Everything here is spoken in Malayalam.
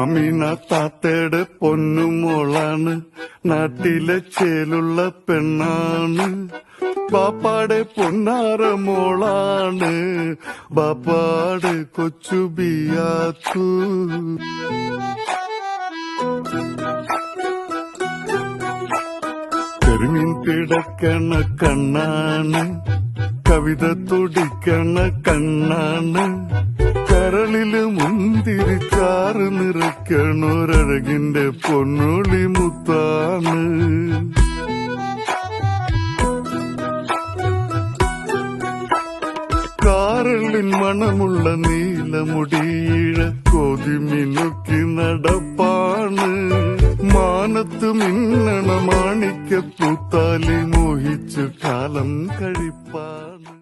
അമീന താത്തയുടെ പൊന്നുമോളാണ്, നാട്ടിലെ ചേലുള്ള പെണ്ണാണ്. ബാപ്പാടെ പൊന്നാര മോളാണ്, ബാപ്പാടെ കൊച്ചു ബിയാത്തു. കരിമീൻ പിടക്കണ കണ്ണാണ്, കവിത തുടിക്കണ കണ്ണാണ്. കരളില് മുന്തിരിച്ചാറ് നിറയ്ക്കണൊരഴകിന്റെ പൊന്നുളി മുത്താണ്. കാരളിൻ മണമുള്ള നീലമുടിയിഴ കൊതിമിനുക്കി നടപ്പാണ്. മാനത്ത് മിന്നണ മാണിക്ക പൂത്താലി മോഹിച്ച് കാലം കഴിപ്പാണ്.